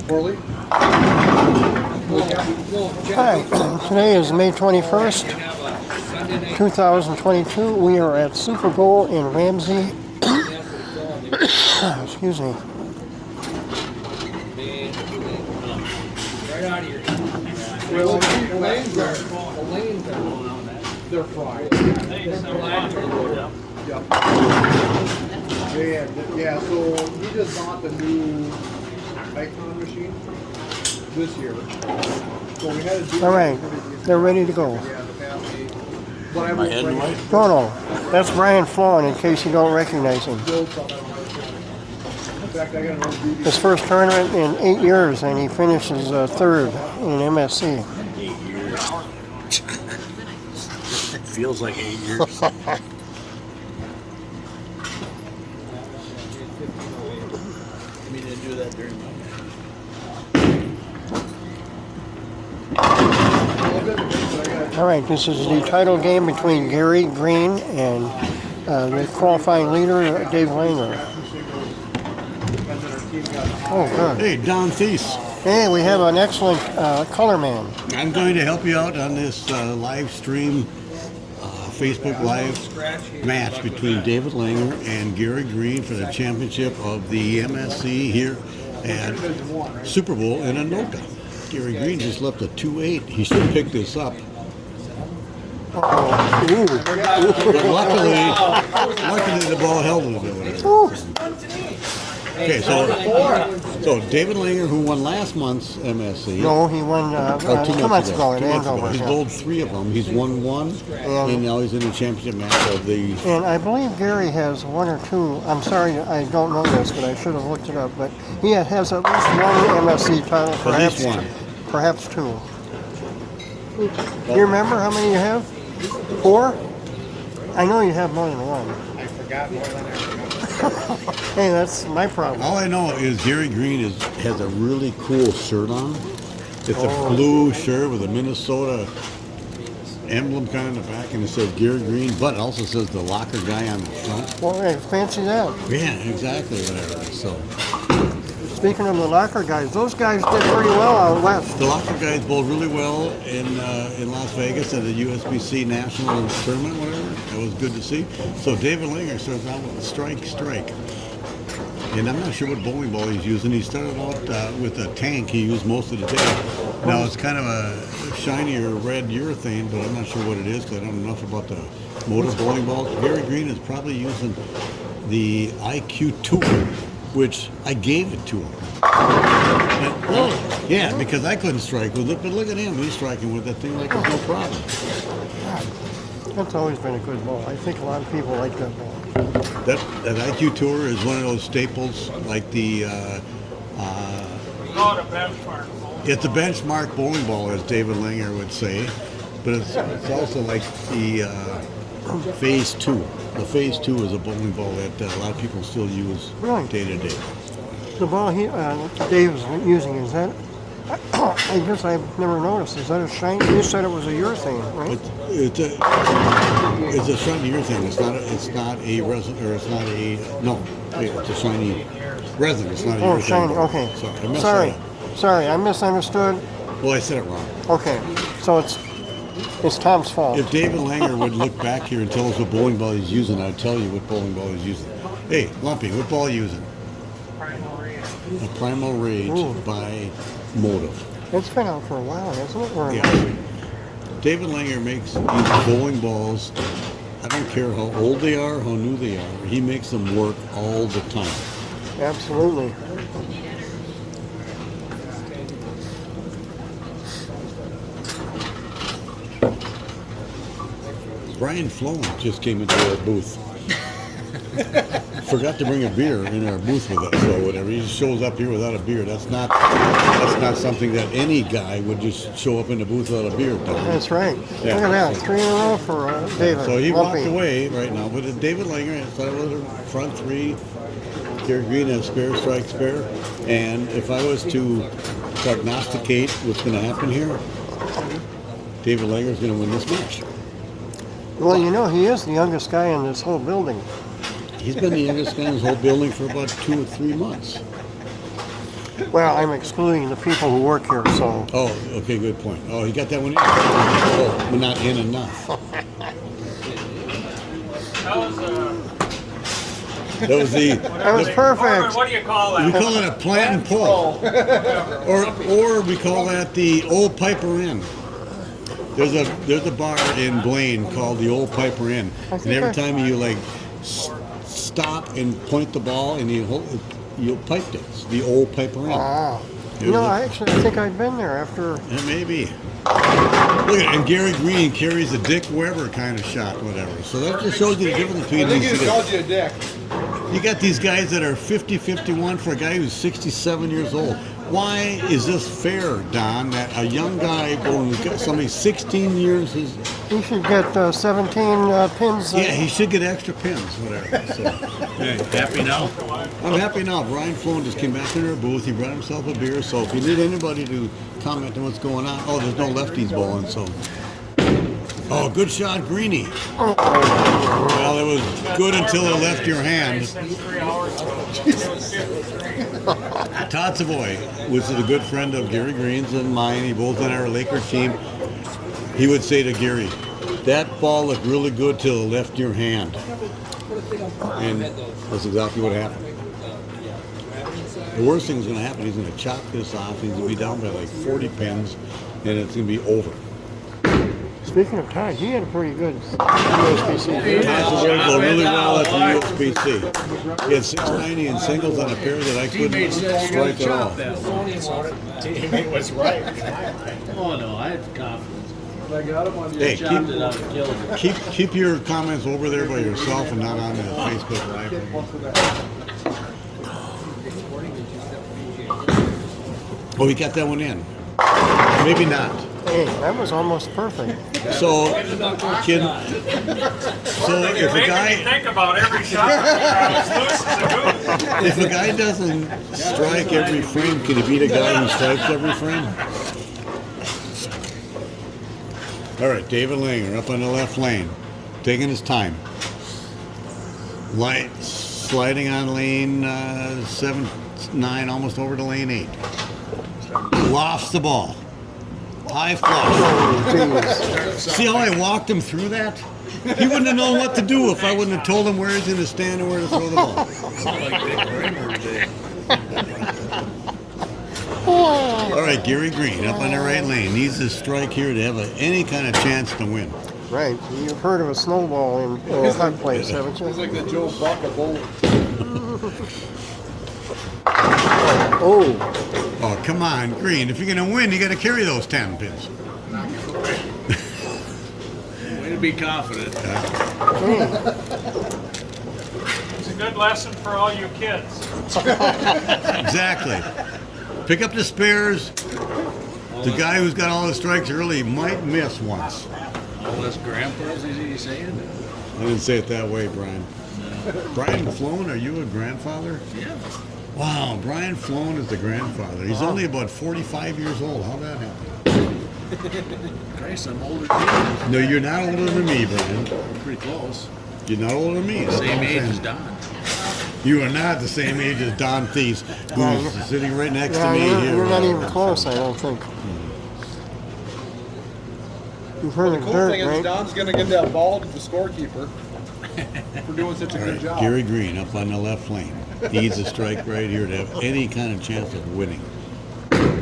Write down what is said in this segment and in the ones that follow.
Poorly? Hi, today is May 21st, 2022. We are at Super Bowl in Ramsey. Excuse me. Well, the lanes are they're fried. Yep. Yeah, so we just bought the new Icon machine this year. So we had to do All right, they're ready to go. No, that's Brian Flawn, in case you don't recognize him. His first tournament in 8 years, and he finishes third in MSC. 8 years. It feels like 8 years. We didn't do that during my All right, this is the title game between Gary Green and the qualifying leader, Dave Langer. Oh, good. Hey, Don Thies. Hey, we have an excellent color man. I'm going to help you out on this live stream, Facebook Live match between David Langer and Gary Green for the championship of the MSC here at Super Bowl in Anoka. Gary Green just left a 2-8. He should pick this up. But luckily the ball held a little bit. Okay, so David Langer, who won last month's MSC. No, he won 2 months ago in Andover. He's bowled 3 of them. He's won 1, and now he's in the championship match of the... And I believe Gary has 1 or 2. I'm sorry, I don't know this, but I should have looked it up. But he has at least 1 MSC title, perhaps, perhaps 2. Do you remember how many you have? 4? I know you have more than 1. I forgot more than I forgot. Hey, that's my problem. All I know is Gary Green has a really cool shirt on. It's a blue shirt with a Minnesota emblem kind of in the back, and it says Gary Green, but it also says the locker guy on the front. Well, hey, fancy that. Yeah, exactly, whatever. So, speaking of the locker guys, those guys did pretty well out west. the locker guys bowled really well in Las Vegas at the USBC National Tournament, whatever. That was good to see. So David Langer starts out with a strike. And I'm not sure what bowling ball he's using. He started out with a tank he used most of the day. Now it's kind of a shinier red urethane, but I'm not sure what it is because I don't know enough about the motor bowling balls. Gary Green is probably using the IQ Tour, which I gave it to him. Yeah, because I couldn't strike with it, but look at him. He's striking with that thing like it's no problem. That's always been a good ball. I think a lot of people like that ball. That IQ Tour is one of those staples, like the it's a benchmark bowling ball, as David Langer would say, but it's also like the Phase 2. The Phase 2 is a bowling ball that a lot of people still use day to day. The ball Dave is using, is that? I guess I've never noticed. Is that a shiny? You said it was a urethane, right? It's a shiny urethane. It's not a resin, or it's not a it's a shiny resin. It's not a urethane. Oh, shiny. Okay. Sorry, I misunderstood. Well, I said it wrong. Okay, so it's Tom's fault. If David Langer would look back here and tell us what bowling ball he's using, I'd tell you what bowling ball he's using. Hey, Lumpy, what ball are you using? A Primal Rage by Motive. It's been out for a while, hasn't it? David Langer makes these bowling balls. I don't care how old they are, how new they are. He makes them work all the time. Absolutely. Brian Flown just came into our booth. Forgot to bring a beer in our booth with us, or whatever. He just shows up here without a beer. That's not something that any guy would just show up in the booth without a beer. That's right. Yeah. Look at that, 3 in a row for David. So he walked away right now, but David Langer started with a front 3. Gary Green has spare, and if I was to prognosticate what's going to happen here, David Langer is going to win this match. Well, you know, he is the youngest guy in this whole building. He's been the youngest guy in his whole building for about 2 or 3 months. Well, I'm excluding the people who work here, so. Oh, okay, good point. Oh, he got that one in. Oh, but not in enough. That was the. That was perfect. What do you call We that? call it a plant and pull, or we call that the Old Piper Inn. There's a bar in Blaine called the Old Piper Inn, and every time you like stop and point the ball and you piped it. It's the Old Piper Inn. Wow. You know, I think I'd been there after. Yeah, maybe. Look at it, and Gary Green carries a Dick Weber kind of shot, whatever. So that just shows you the difference between I think he these just guys. called you a dick. You got these guys that are 50, 51 for a guy who's 67 years old. Why is this fair, Don, that a young guy going who's got somebody 16 years is... He should get 17 pins. Yeah, he should get extra pins, whatever. So, Hey, happy now? I'm happy now. Brian Flown just came back into our booth. He brought himself a beer. So if you need anybody to comment on what's going on... Oh, there's no lefties bowling, so... Oh, good shot, Greeny. Well, it was good until it left your hand. Todd Savoy, which is a good friend of Gary Green's and mine, he both on our Lakers team, he would say to Gary, that ball looked really good till it left your hand. And that's exactly what happened. The worst thing is going to happen, he's going to chop this off, he's going to be down by like 40 pins, and it's going to be over. Speaking of Todd, he had a pretty good USBC. Todd Savoy go really well at the USBC. He had 690 in singles on a pair that I couldn't strike at all. Teammate was right. Oh no, I had confidence. I got him on Hey, Chopped it out and killed it. keep your comments over there by yourself and not on the Facebook Live. Oh, he got that one in. Maybe not. Hey, that was almost perfect. So, kid. So if a Making me guy think about every shot. As loose as a goose. if a guy doesn't strike every frame, can he beat a guy who strikes every frame? All right, David Langer up on the left lane, taking his time. Light sliding on lane 7-9, almost over to lane 8. Lofts the ball. High flush. See how I walked him through that? He wouldn't have known what to do if I wouldn't have told him where he's going to stand and where to throw the ball. All right, Gary Green up on the right lane. Needs a strike here to have any kind of chance to win. Right. You've heard of a snowball in a hot place, haven't you? It's like the Joe Buck of bowling. Oh. Oh, come on, Green. If you're going to win, you got to carry those 10 pins. Way to be confident. It's a good lesson for all you kids. Exactly. Pick up the spares. The guy who's got all the strikes early might miss once. All us grandpas, is he saying? I didn't say it that way, Brian. Brian Flown, are you a grandfather? Yeah. Wow, Brian Flown is the grandfather. He's only about 45 years old. How'd that happen? Christ, I'm older than No, you're not older than me, Brian. you. Pretty close. You're not older than me. That's Same all I'm age saying. as Don. You are not the same age as Don Thies, who's sitting right next Yeah, to me here. you're not even close, I don't think. You've heard of Cool dirt, thing is right? Don's gonna give that ball to the scorekeeper for doing such a All good right, job. Gary Green up on the left lane. He needs a strike right here to have any kind of chance of winning.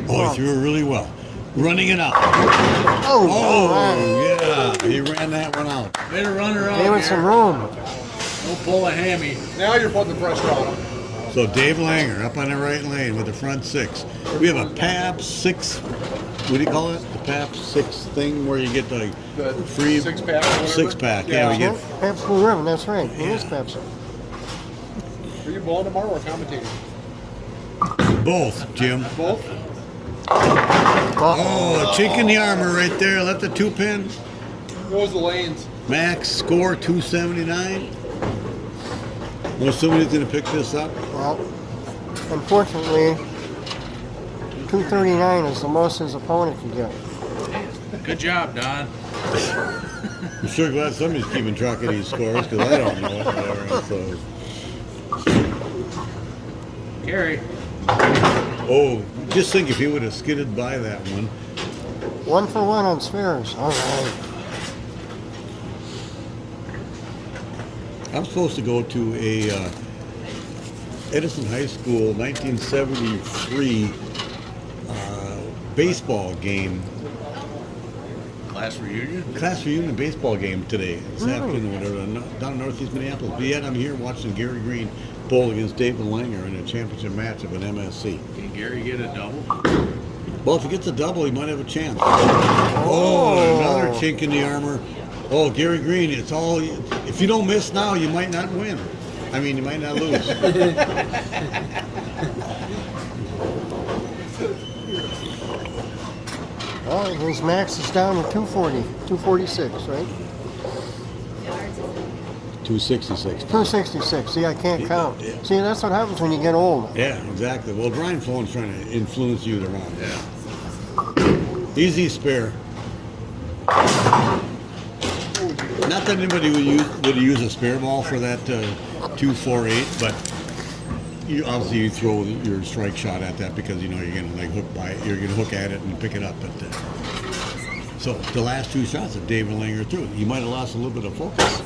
Oh, he threw it really well. Running it out. Oh, Oh, yeah. He ran that one out. Way to run her out. gave it some Gary. room. Don't pull a hammy. Now you're putting the pressure on him. So Dave Langer up on the right lane with the front 6. We have a PAP 6. What do you call it? The PAP 6 thing where you get the The free 6-pack or whatever? 6-pack. Yeah, we Yeah. get. Pabst Blue Ribbon, that's right. It is Pabst. Are you bowling tomorrow or commentating? Both, Jim. Both? Oh, chink in the armor right there. Left the 2-pin. What was the lanes? Max score 279. Well, somebody's going to pick this up. Well, unfortunately, 239 is the most his opponent can get. Good job, Don. I'm sure glad somebody's keeping track of these scores because I don't know whatever. So. Gary. Oh, just think if he would have skidded by that one. 1 for 1 on spares. All right. I'm supposed to go to a Edison High School 1973 baseball game. Class Reunion baseball game today, this afternoon, whatever, down in Northeast Minneapolis. But yet I'm here watching Gary Green bowl against David Langer in a championship match of an MSC. Can Gary get a double? Well, if he gets a double, he might have a chance. Oh, another chink in the armor. Oh, Gary Green, it's all, if you don't miss now, you might not win. I mean, you might not lose. Well, his max is down to 240, 246, right? 266. 266. See, I can't count. Yeah. See, that's what happens when you get old. Yeah, exactly. Well, Brian Flown's trying to influence you to run. Yeah. Easy spare. Not that anybody would use a spare ball for that 248, but obviously you throw your strike shot at that because you know you're gonna like hook by it, you're gonna hook at it and pick it up. But so the last 2 shots that David Langer threw, you might have lost a little bit of focus.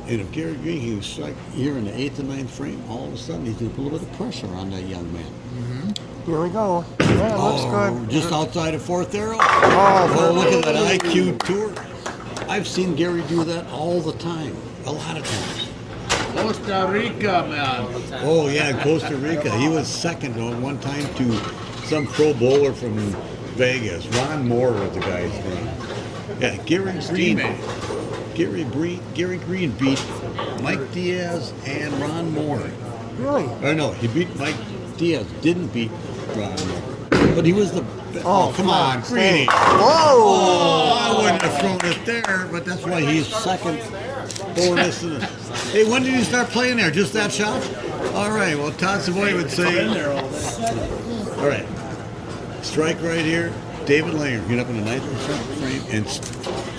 And if Gary Green can strike here in the 8th and 9th frame, all of a sudden he's gonna put a little bit of pressure on that young man. Here we go. Yeah, looks good. Just outside of 4th arrow. Oh, Look at that IQ tour. I've seen Gary do that all the time, a lot of times. Costa Rica, man. Oh yeah, in Costa Rica. He was second one time to some pro bowler from Vegas. Ron Moore was the guy's name. Yeah, Gary Green beat Mike Diaz and Ron Moore. really? Or no, he beat Mike Diaz, didn't beat Ron Moore. But he was the... Oh, come on, Greeny. Whoa! Oh, I wouldn't have thrown it there, but that's why he's second. Hey, when did you start playing there? Just that shot? All right, well, Todd Savoy would say... All right, strike right here. David Langer, get up in the 9th frame and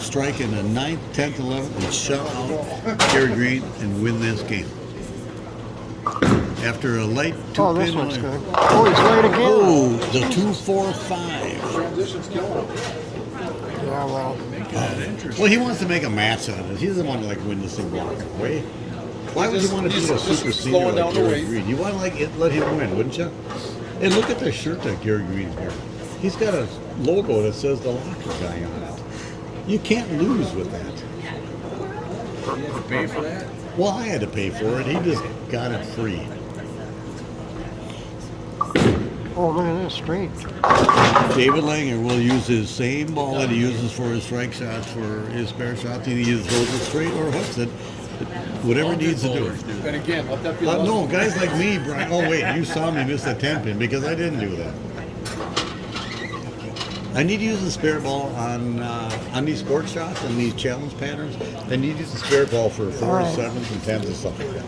strike in the 9th, 10th, 11th, and shut out Gary Green and win this game. After a light 2-pin. Oh, this looks good. Oh, he's right again. Oh, the 2-4-5. Transition's killing him. Yeah, well. Well, he wants to make a match out of it. He doesn't want to like win this thing walking away. Why would you want to beat a super senior slowing like down the Gary race. Green? You want to like let him win, wouldn't you? And look at the shirt that Gary Green's wearing. He's got a logo that says the locker guy on it. You can't lose with that. You had to pay for that? Well, I had to pay for it. He just got it free. Oh, look at this, straight. David Langer will use his same ball that he uses for his strike shots, for his spare shots. He either throws it straight or hooks it. Whatever he needs to do. And again, let that be No, guys like me, Brian. Oh, wait, you saw me miss the 10-pin because I didn't do that. I need to use the spare ball on these sport shots and these challenge patterns. I need to use the spare ball for 4s, Right. 7s, and 10s and stuff like that.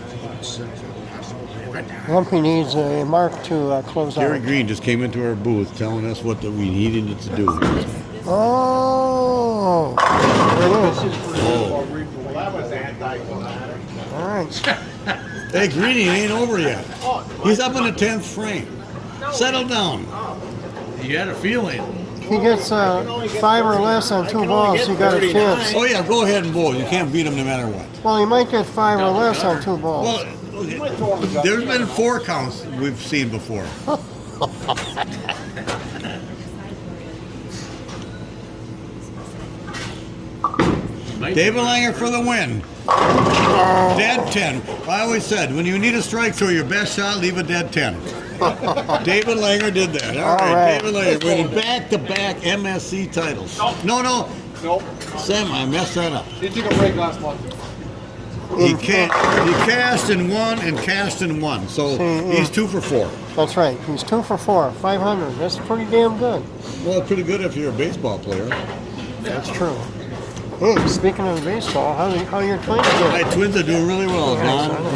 Lumpy needs a mark to close Gary out. Green just came into our booth telling us what we needed it to do. Oh, there it is. Oh. All right. Hey, Greeny, it ain't over yet. He's up in the 10th frame. Settle down. You had a feeling. If he gets 5 or less on 2 balls, he got a chance. Oh, yeah, go ahead and bowl. You can't beat him no matter what. Well, he might get 5 or less on 2 balls. Well, there's been 4 counts we've seen before. David Langer for the win. Dead 10. I always said, when you need a strike through your best shot, leave a dead 10. David Langer did that. All right, David Langer winning back-to-back MSC titles. No. Nope. Sam, I messed that up. He took a break last month. He cashed and won and cashed and won. So he's 2 for 4. That's right. He's 2 for 4, 500. That's pretty damn good. Well, pretty good if you're a baseball player. That's true. Hey, speaking of baseball, how your Twins doing? My Twins are doing really well, Don.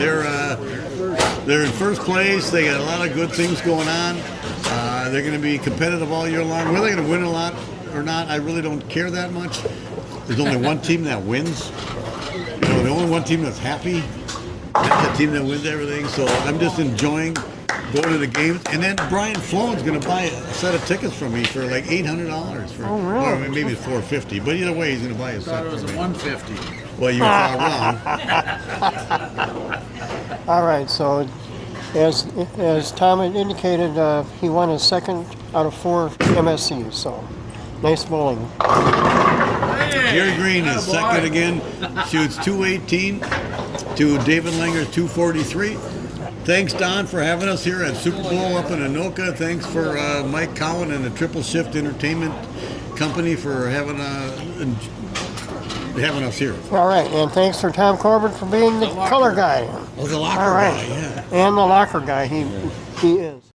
They're in first place. They got a lot of good things going on. They're going to be competitive all year long. Whether they're going to win a lot or not, I really don't care that much. There's only one team that wins. The only one team that's happy. That's the team that wins everything. So I'm just enjoying go to the games, and then Brian Flone's going to buy a set of tickets from me for like $800 for, Oh, really? or maybe it's $450. But either way, he's going to buy a I set. thought it was a for me. 150. Well, you were far wrong. All right, so as Tom had indicated, he won his second out of 4 MSCs, so nice bowling. Jerry Green is Attaboy. second again, shoots 218 to David Langer's 243. Thanks, Don, for having us here at Super Bowl up in Anoka. Thanks for Mike Cowan and the Triple Shift Entertainment Company for having us here. All right, and thanks for Tom Corbett for being the color guy. Oh, the locker All right, guy, yeah. and the locker guy. He is.